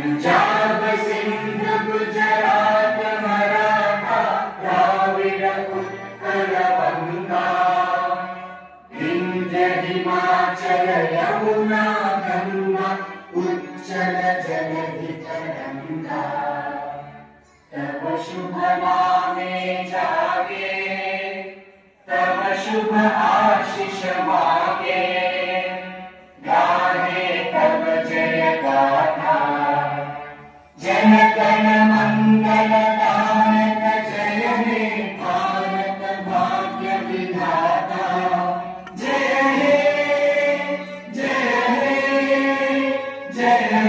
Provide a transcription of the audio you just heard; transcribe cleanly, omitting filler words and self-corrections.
पंजाब सिंध गुजरात मराठा द्राविड उत्कल बंगा विंध्य हिमाचल यमुना गंगा उच्चल जलधि तरंगा तव शुभ नामे जागे तव शुभ आशीष मागे गाहे तव जय गाथा जन गण मंगल दायक जय हे भारत भाग्य विधाता जय हे जय हे जय